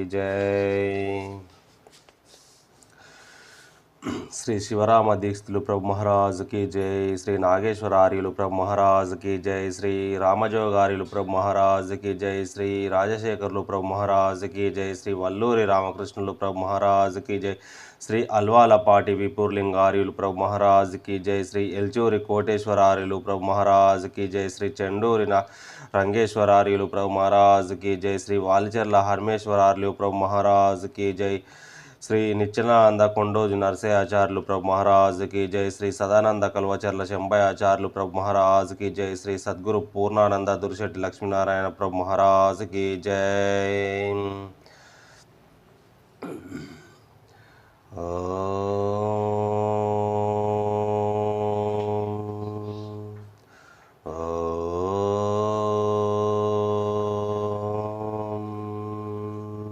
जय। श्री शिवराम दीक्षितुलु प्रभु महाराज की जय। श्री नागेश्वर आर्युलु प्रभु महाराज की जय। श्री रामजोगार्युलु प्रभु महाराज की जय। श्री राजशेखरुलु प्रभु महाराज की जय। श्री वल्लूरी रामकृष्णुलु प्रभु महाराज की जय। श्री अल्वालपाटी विपुर्लिंगार्युलु प्रभु महाराज की जय। श्री एल्चूरी कोटेश्वरार्युलु प्रभु महाराज की जय। श्री चंडूरी రంగేశ్వరార్యులు ప్రభు మహారాజ్ की जय। श्री వాలిచర్ల హర్మేశ్వరార్యులు ప్రభు మహారాజ్ की जय। श्री నిత్యానంద కొండోజు నరసయాచార్యులు ప్రభు మహారాజ్ की जय। श्री సదానంద కల్వచర్ల శంభయాచార్యులు ప్రభు మహారాజ్ की जय। श्री సద్గురు పూర్ణానంద దుర్శెట్టి లక్ష్మీనారాయణ ప్రభు మహారాజ్ की जय।